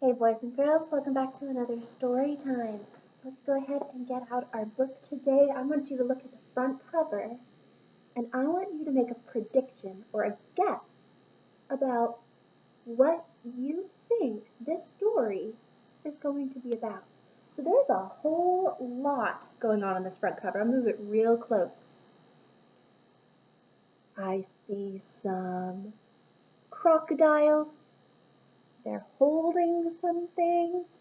Hey boys and girls, welcome back to another story time. So let's go ahead and get out our book today. I want you to look at the front cover and I want you to make a prediction or a guess about what you think this story is going to be about. So there's a whole lot going on this front cover. I'll move it real close. I see some crocodiles. They're holding some things.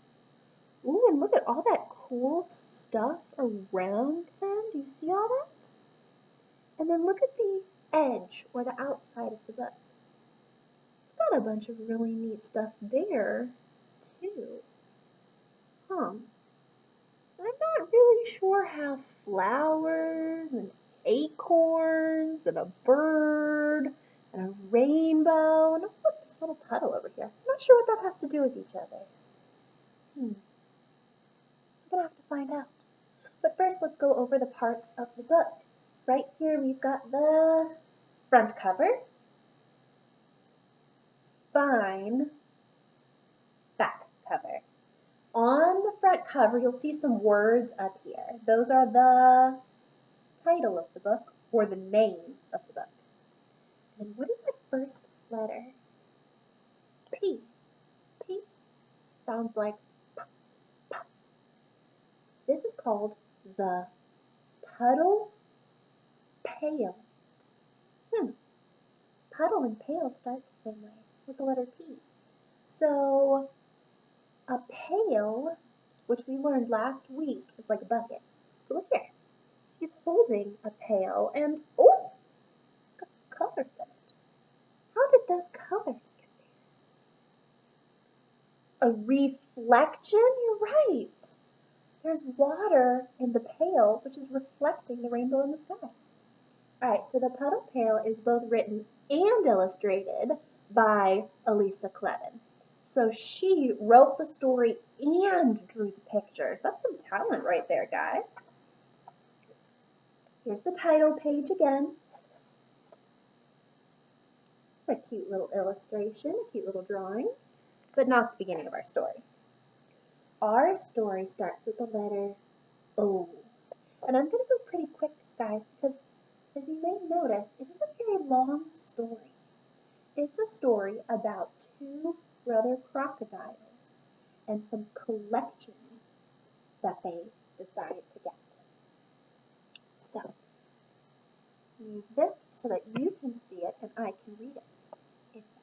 Ooh, and look at all that cool stuff around them. Do you see all that? And then look at the edge or the outside of the book. It's got a bunch of really neat stuff there, too. I'm not really sure how flowers and acorns and a bird and a rainbow and look, there's a little puddle over here. I'm not sure what that has to do with each other. We're gonna have to find out. But first, let's go over the parts of the book. Right here, we've got the front cover, spine, back cover. On the front cover, you'll see some words up here. Those are the title of the book or the name of the book. And what is the first letter? P. P sounds like P, P. This is called the Puddle Pail. Puddle and pail start the same way, with the letter P. So a pail, which we learned last week, is like a bucket. So look here. He's holding a pail and, oh, got some colors in it. How did those colors get there? A reflection? You're right. There's water in the pail, which is reflecting the rainbow in the sky. All right, so the Puddle Pail is both written and illustrated by Elisa Clevin. So she wrote the story and drew the pictures. That's some talent right there, guys. Here's the title page again. A cute little illustration, a cute little drawing, but not the beginning of our story. Our story starts with the letter O. And I'm going to go pretty quick, guys, because as you may notice, it is a very long story. It's a story about two brother crocodiles and some collections that they decided to get. So, move this so that you can see it and I can read it. It says,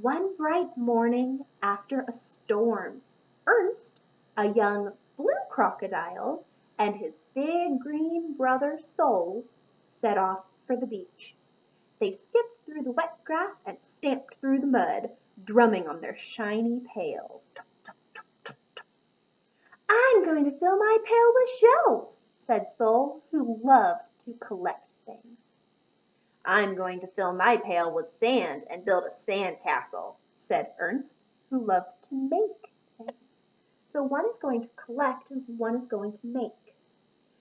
one bright morning after a storm, Ernst, a young blue crocodile, and his big green brother Sol set off for the beach. They skipped through the wet grass and stamped through the mud, drumming on their shiny pails. Tum, tum, tum, tum, tum. I'm going to fill my pail with shells, said Sol, who loved to collect things. I'm going to fill my pail with sand and build a sand castle, said Ernst, who loved to make things. So one is going to collect and one is going to make.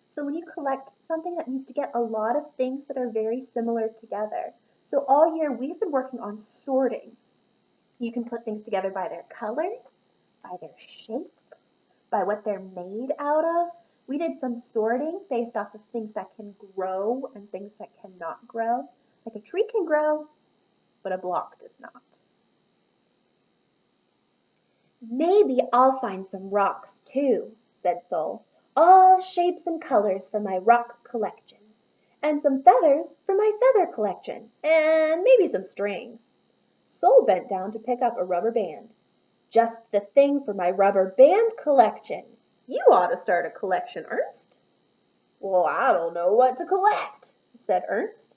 So when you collect something, that means to get a lot of things that are very similar together. So all year we've been working on sorting. You can put things together by their color, by their shape, by what they're made out of. We did some sorting based off of things that can grow and things that cannot grow. Like a tree can grow, but a block does not. Maybe I'll find some rocks too, said Sol. All shapes and colors for my rock collection, and some feathers for my feather collection, and maybe some string. Sol bent down to pick up a rubber band. Just the thing for my rubber band collection. You ought to start a collection, Ernst. Well, I don't know what to collect, said Ernst.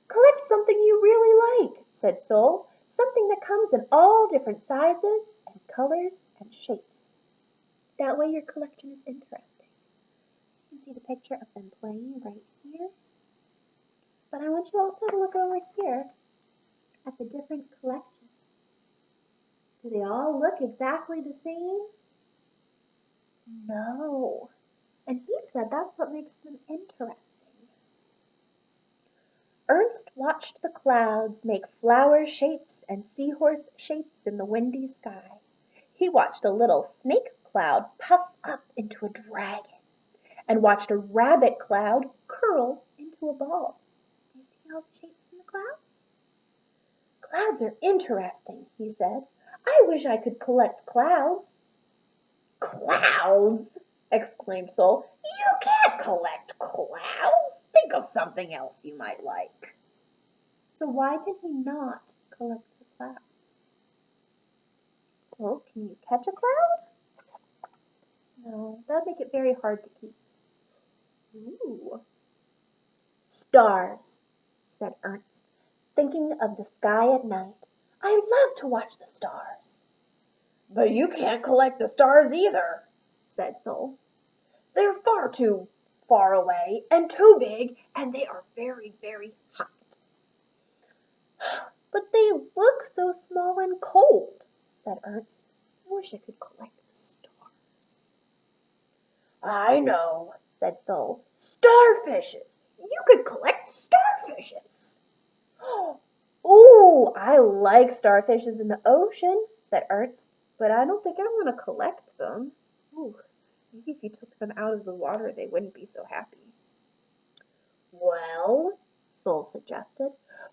Collect something you really like, said Sol. Something that comes in all different sizes and colors and shapes. That way your collection is interesting. You can see the picture of them playing right here. But I want you also to look over here at the different collections. Do they all look exactly the same? No. And he said that's what makes them interesting. Ernst watched the clouds make flower shapes and seahorse shapes in the windy sky. He watched a little snake cloud puff up into a dragon and watched a rabbit cloud curl into a ball. Do you see all the shapes in the clouds? Clouds are interesting, he said. I wish I could collect clouds. Clouds? Exclaimed Sol. You can't collect clouds. Think of something else you might like. So why can he not collect the clouds? Well, can you catch a cloud? No, that'd make it very hard to keep. Ooh. Stars, said Ernst, thinking of the sky at night. I love to watch the stars. But you can't collect the stars either, said Sol. They're far too far away and too big, and they are very, very hot. But they look so small and cold, said Ernst. I wish I could collect the stars. I know, said Sol. Starfishes. You could collect starfishes. Ooh, I like starfishes in the ocean, said Ernst, but I don't think I want to collect them. Ooh, maybe if you took them out of the water, they wouldn't be so happy. Well, Sol suggested,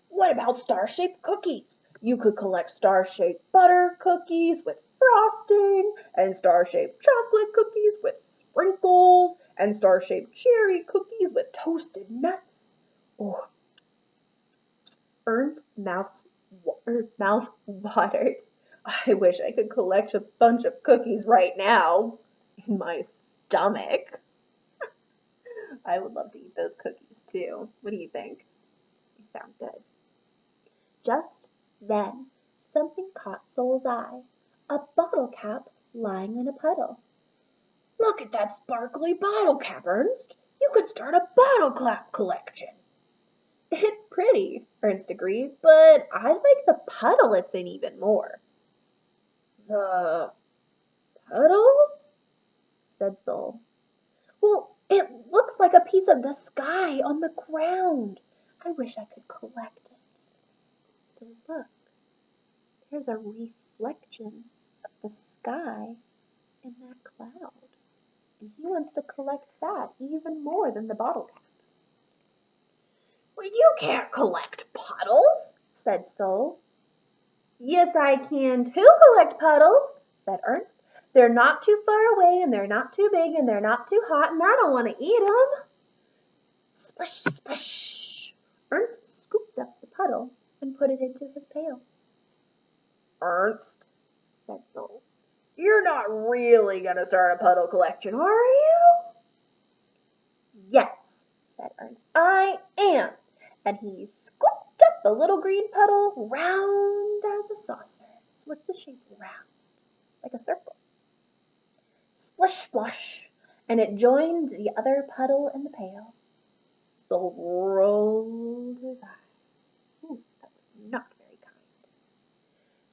what about star-shaped cookies? You could collect star-shaped butter cookies with frosting, and star-shaped chocolate cookies with sprinkles, and star-shaped cherry cookies with toasted nuts. Oh, Ernst's mouth watered. I wish I could collect a bunch of cookies right now in my stomach. I would love to eat those cookies too. What do you think? They sound good. Just then, something caught Sol's eye. A bottle cap lying in a puddle. Look at that sparkly bottle cap, Ernst. You could start a bottle cap collection. It's pretty, Ernst agreed, but I like the puddle it's in even more. The puddle? Said Sol. Well, it looks like a piece of the sky on the ground. I wish I could collect it. So look, there's a reflection of the sky in that cloud. And he wants to collect that even more than the bottle cap. Well, you can't collect puddles, said Sol. Yes, I can too collect puddles, said Ernst. They're not too far away, and they're not too big, and they're not too hot, and I don't want to eat them. Splish, splish. Ernst scooped up the puddle and put it into his pail. Ernst, said Sol, you're not really going to start a puddle collection, are you? Yes, said Ernst, I am. And he scooped up the little green puddle, round as a saucer. So what's the shape round? Like a circle. Splish, splash, and it joined the other puddle in the pail. Sol rolled his eyes. Ooh, that was not very kind.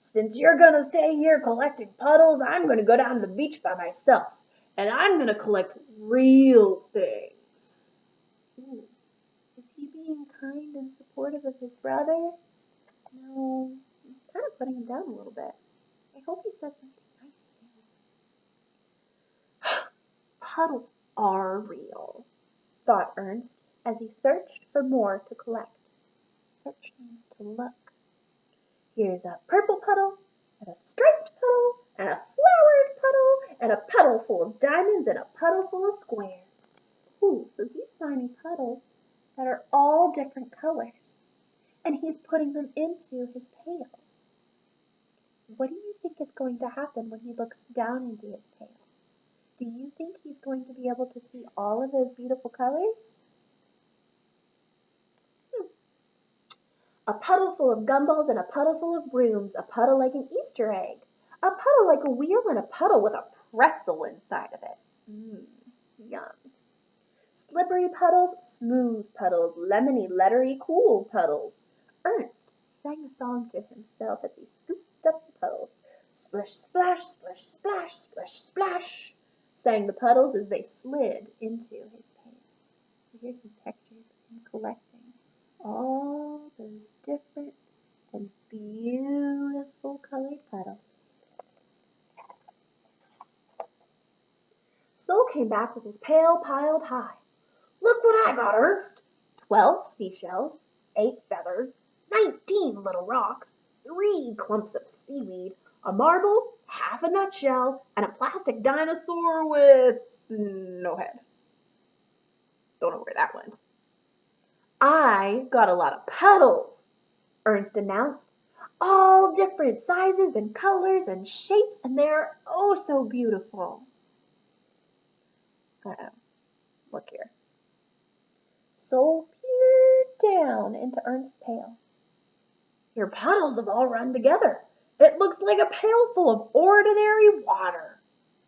Since you're going to stay here collecting puddles, I'm going to go down to the beach by myself, and I'm going to collect real things. Ooh, is he being kind and supportive of his brother? No, he's kind of putting him down a little bit. I hope he says something nice soon. Puddles are real, thought Ernst as he searched for more to collect. Search means to look. Here's a purple puddle, and a striped puddle, and a flowered puddle, and a puddle full of diamonds, and a puddle full of squares. Ooh, so he's finding puddles that are all different colors, and he's putting them into his pail. What do you think is going to happen when he looks down into his pail? Do you think he's going to be able to see all of those beautiful colors? A puddle full of gumballs and a puddle full of brooms, a puddle like an Easter egg, a puddle like a wheel, and a puddle with a pretzel inside of it. Yum. Slippery puddles, smooth puddles, lemony, lettery, cool puddles. Ernst sang a song to himself as he scooped up the puddles. Splish, splash, splish, splash, splish, splash, sang the puddles as they slid into his pail. Here's some pictures of him collecting all those different and beautiful colored puddles. came back with his pail piled high. "Look what I got, Ernst! 12 seashells, 8 feathers, 19 little rocks, 3 clumps of seaweed, a marble, half a nutshell, and a plastic dinosaur with no head." Don't know where that went. "I got a lot of puddles," Ernst announced. "All different sizes and colors and shapes, and they're oh so beautiful." Uh-oh. Look here. Sol peered down into Ernst's pail. "Your puddles have all run together. It looks like a pail full of ordinary water."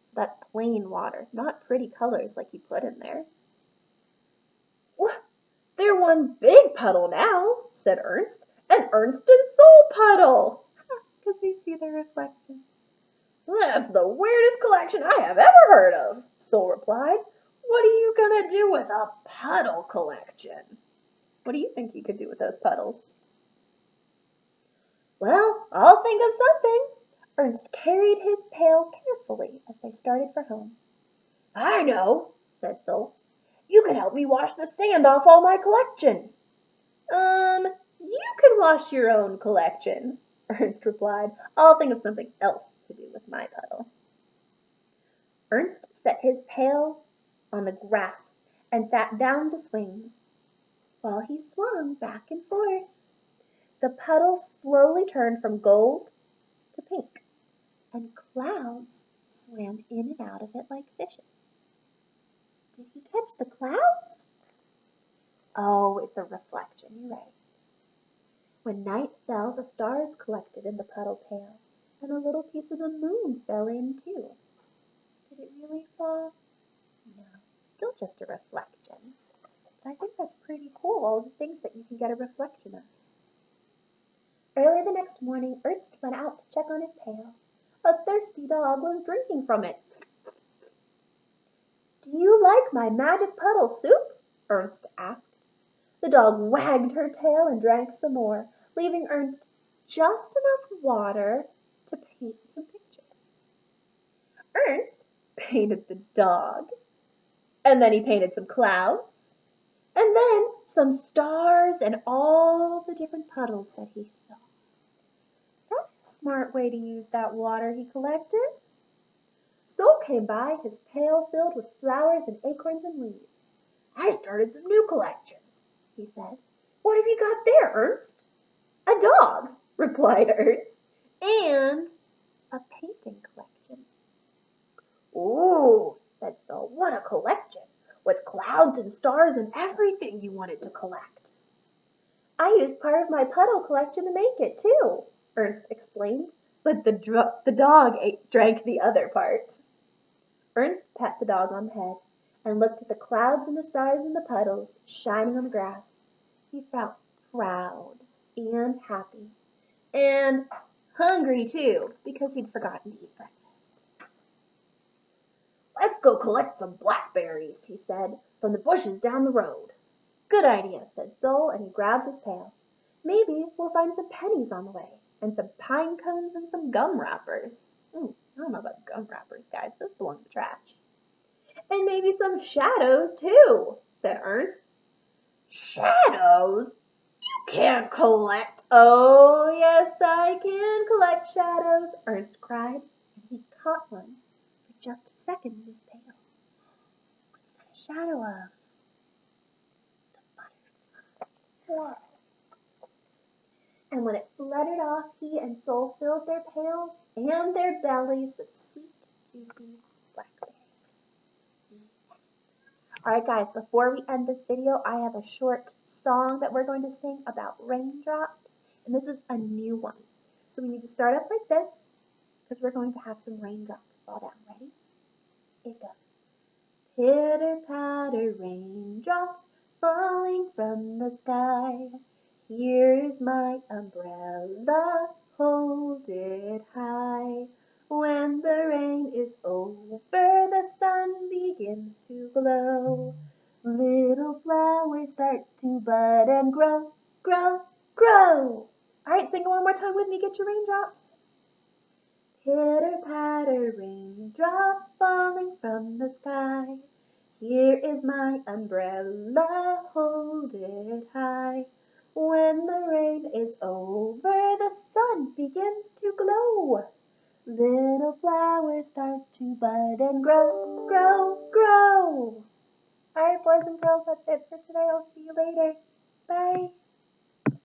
So that's plain water, not pretty colors like you put in there. "What? They're one big puddle now," said Ernst. "An Ernst and Sol puddle," because they see their reflections. "That's the weirdest collection I have ever heard of," Sol replied. "What are you going to do with a puddle collection?" What do you think you could do with those puddles? "Well, I'll think of something." Ernst carried his pail carefully as they started for home. "I know," said Sol. "You can help me wash the sand off all my collection." You can wash your own collections," Ernst replied. "I'll think of something else to do with my puddle." Ernst set his pail on the grass and sat down to swing. While he swung back and forth, the puddle slowly turned from gold to pink, and clouds swam in and out of it like fishes. Did he catch the clouds? Oh, it's a reflection, you're right. When night fell, the stars collected in the puddle pail, and a little piece of the moon fell in too. Did it really fall? No, still just a reflection. But I think that's pretty cool, all the things that you can get a reflection of. Early the next morning, Ernst went out to check on his pail. A thirsty dog was drinking from it. "Do you like my magic puddle soup?" Ernst asked. The dog wagged her tail and drank some more, leaving Ernst just enough water to paint some pictures. Ernst painted the dog, and then he painted some clouds, and then some stars and all the different puddles that he saw. That's a smart way to use that water he collected. Sol came by, his pail filled with flowers and acorns and leaves. "I started some new collections," he said. "What have you got there, Ernst?" "A dog," replied Ernst, "and a painting collection." "Ooh," said Sol, "what a collection, with clouds and stars and everything you wanted to collect." "I used part of my puddle collection to make it, too," Ernst explained, but the dog drank the other part. Ernst pat the dog on the head and looked at the clouds and the stars and the puddles shining on the grass. He felt proud and happy and hungry too, because he'd forgotten to eat breakfast. "Let's go collect some blackberries," he said, "from the bushes down the road." "Good idea," said Sol, and he grabbed his pail. "Maybe we'll find some pennies on the way, and some pine cones and some gum wrappers." I don't know about gum wrappers, guys. Those belong in the trash. "And maybe some shadows, too," said Ernst. "Shadows? You can't collect—" "Oh, yes, I can collect shadows," Ernst cried, and he caught one for just a second in his pail. What's that a shadow of? The butterfly. Whoa. And when it fluttered off, he and Sol filled their pails and their bellies with sweet, juicy blackberries. Alright guys, before we end this video, I have a short song that we're going to sing about raindrops, and this is a new one. So we need to start up like this, because we're going to have some raindrops fall down. Ready? It goes. Pitter-patter raindrops falling from the sky. Here is my umbrella, hold it high. When the rain is over, the sun begins to glow. Little flowers start to bud and grow, grow, grow. All right, sing it one more time with me. Get your raindrops. Pitter-patter raindrops raindrops falling from the sky. Here is my umbrella, hold it high. When the rain is over, the sun begins to glow. Little flowers start to bud and grow, grow, grow. All right, boys and girls, that's it for today. I'll see you later. Bye.